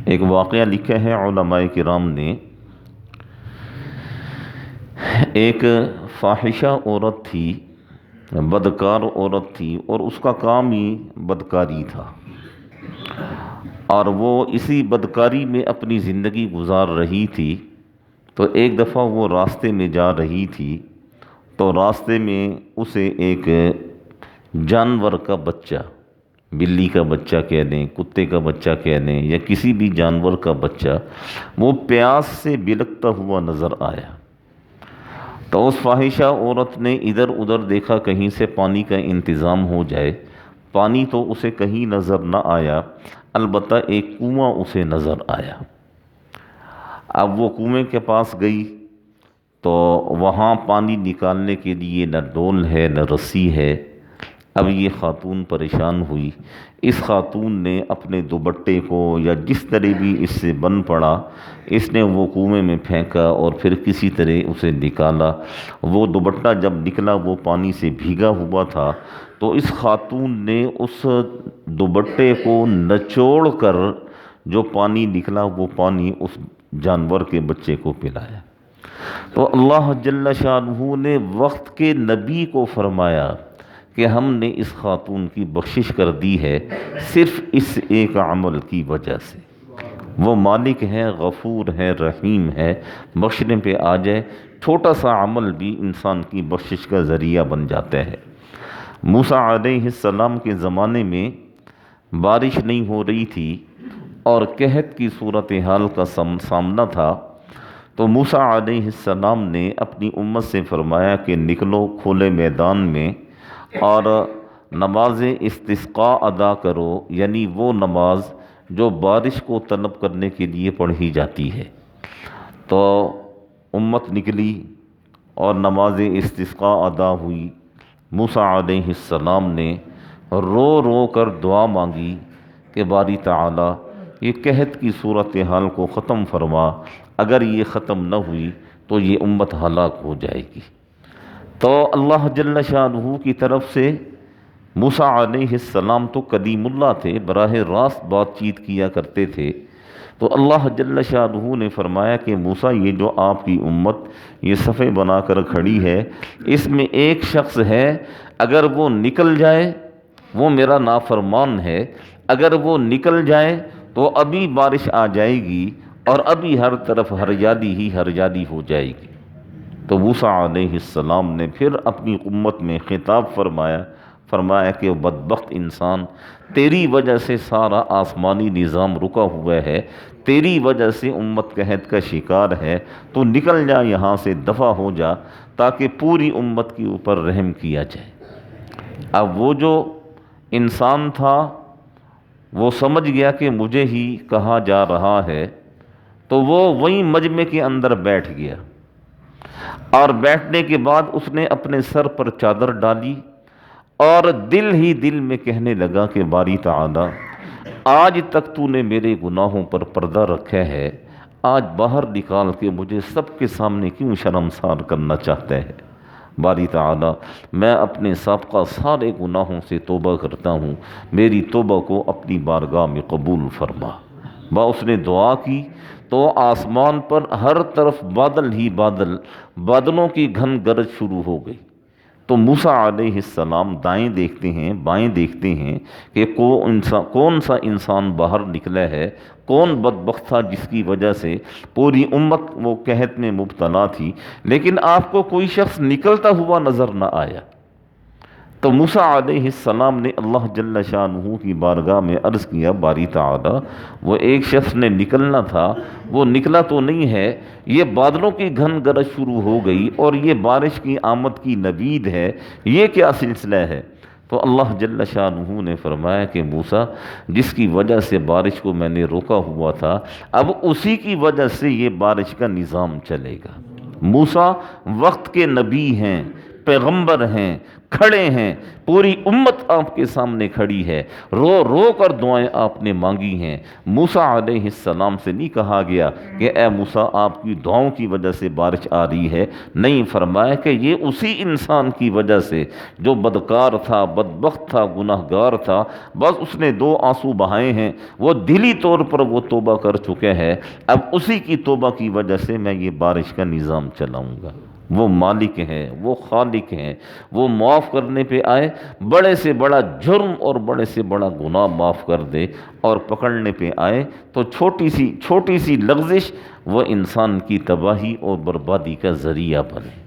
ایک واقعہ لکھا ہے علماء کرام نے، ایک فاحشہ عورت تھی، بدکار عورت تھی، اور اس کا کام ہی بدکاری تھا، اور وہ اسی بدکاری میں اپنی زندگی گزار رہی تھی۔ تو ایک دفعہ وہ راستے میں جا رہی تھی، تو راستے میں اسے ایک جانور کا بچہ، بلی کا بچہ کہہ دیں، کتے کا بچہ کہہ دیں، یا کسی بھی جانور کا بچہ، وہ پیاس سے بلکتا ہوا نظر آیا۔ تو اس فاحشہ عورت نے ادھر ادھر دیکھا کہیں سے پانی کا انتظام ہو جائے۔ پانی تو اسے کہیں نظر نہ آیا، البتہ ایک کنواں اسے نظر آیا۔ اب وہ کنویں کے پاس گئی تو وہاں پانی نکالنے کے لیے نہ ڈول ہے نہ رسی ہے۔ اب یہ خاتون پریشان ہوئی۔ اس خاتون نے اپنے دوپٹے کو یا جس طرح بھی اس سے بن پڑا، اس نے وہ کنویں میں پھینکا اور پھر کسی طرح اسے نکالا۔ وہ دوپٹہ جب نکلا وہ پانی سے بھیگا ہوا تھا، تو اس خاتون نے اس دوپٹے کو نچوڑ کر جو پانی نکلا وہ پانی اس جانور کے بچے کو پلایا۔ تو اللہ جل شانہ نے وقت کے نبی کو فرمایا کہ ہم نے اس خاتون کی بخشش کر دی ہے صرف اس ایک عمل کی وجہ سے۔ وہ مالک ہے، غفور ہے، رحیم ہے، بخشنے پہ آ جائے۔ چھوٹا سا عمل بھی انسان کی بخشش کا ذریعہ بن جاتا ہے۔ موسیٰ علیہ السلام کے زمانے میں بارش نہیں ہو رہی تھی اور قحط کی صورتحال کا سامنا تھا، تو موسیٰ علیہ السلام نے اپنی امت سے فرمایا کہ نکلو کھلے میدان میں اور نماز استسقاء ادا کرو، یعنی وہ نماز جو بارش کو طلب کرنے کے لیے پڑھی جاتی ہے۔ تو امت نکلی اور نماز استسقاء ادا ہوئی۔ موسیٰ علیہ السلام نے رو رو کر دعا مانگی کہ باری تعالیٰ یہ قحط کی صورتحال کو ختم فرما، اگر یہ ختم نہ ہوئی تو یہ امت ہلاک ہو جائے گی۔ تو اللہ جل شانہ کی طرف سے موسیٰ علیہ السلام تو کلیم اللہ تھے، براہ راست بات چیت کیا کرتے تھے، تو اللہ جل شانہ نے فرمایا کہ موسیٰ یہ جو آپ کی امت یہ صفیں بنا کر کھڑی ہے، اس میں ایک شخص ہے، اگر وہ نکل جائے وہ میرا نافرمان ہے، اگر وہ نکل جائے تو ابھی بارش آ جائے گی اور ابھی ہر طرف ہریالی ہی ہریالی ہو جائے گی۔ تو موسیٰ علیہ السلام نے پھر اپنی امت میں خطاب فرمایا کہ وہ بدبخت انسان، تیری وجہ سے سارا آسمانی نظام رکا ہوا ہے، تیری وجہ سے امت قحط کا شکار ہے، تو نکل جا یہاں سے، دفع ہو جا، تاکہ پوری امت کے اوپر رحم کیا جائے۔ اب وہ جو انسان تھا وہ سمجھ گیا کہ مجھے ہی کہا جا رہا ہے، تو وہ وہیں مجمع کے اندر بیٹھ گیا، اور بیٹھنے کے بعد اس نے اپنے سر پر چادر ڈالی اور دل ہی دل میں کہنے لگا کہ باری تعالیٰ آج تک تو نے میرے گناہوں پر پردہ رکھا ہے، آج باہر نکال کے مجھے سب کے سامنے کیوں شرمسار کرنا چاہتا ہے؟ باری تعالیٰ میں اپنے سابقہ سارے گناہوں سے توبہ کرتا ہوں، میری توبہ کو اپنی بارگاہ میں قبول فرما۔ اس نے دعا کی تو آسمان پر ہر طرف بادل ہی بادل، بادلوں کی گھن گرج شروع ہو گئی۔ تو موسیٰ علیہ السلام دائیں دیکھتے ہیں، بائیں دیکھتے ہیں کہ کون سا انسان باہر نکلا ہے، کون بدبخت تھا جس کی وجہ سے پوری امت وہ قحط میں مبتلا تھی، لیکن آپ کو کوئی شخص نکلتا ہوا نظر نہ آیا۔ تو موسیٰ علیہ السلام نے اللہ جل شانہ کی بارگاہ میں عرض کیا، باری تعالیٰ وہ ایک شخص نے نکلنا تھا، وہ نکلا تو نہیں ہے، یہ بادلوں کی گھن گرج شروع ہو گئی اور یہ بارش کی آمد کی نوید ہے، یہ کیا سلسلہ ہے؟ تو اللہ جل شانہ نے فرمایا کہ موسیٰ جس کی وجہ سے بارش کو میں نے روکا ہوا تھا، اب اسی کی وجہ سے یہ بارش کا نظام چلے گا۔ موسیٰ وقت کے نبی ہیں، پیغمبر ہیں، کھڑے ہیں، پوری امت آپ کے سامنے کھڑی ہے، رو رو کر دعائیں آپ نے مانگی ہیں۔ موسیٰ علیہ السلام سے نہیں کہا گیا کہ اے موسیٰ آپ کی دعاؤں کی وجہ سے بارش آ رہی ہے، نہیں، فرمایا کہ یہ اسی انسان کی وجہ سے جو بدکار تھا، بدبخت تھا، گناہگار تھا، بس اس نے 2 آنسو بہائے ہیں، وہ دلی طور پر وہ توبہ کر چکے ہیں، اب اسی کی توبہ کی وجہ سے میں یہ بارش کا نظام چلاؤں گا۔ وہ مالک ہیں، وہ خالق ہیں، وہ معاف کرنے پہ آئے، بڑے سے بڑا جرم اور بڑے سے بڑا گناہ معاف کر دے، اور پکڑنے پہ آئے تو چھوٹی سی لغزش وہ انسان کی تباہی اور بربادی کا ذریعہ بنے۔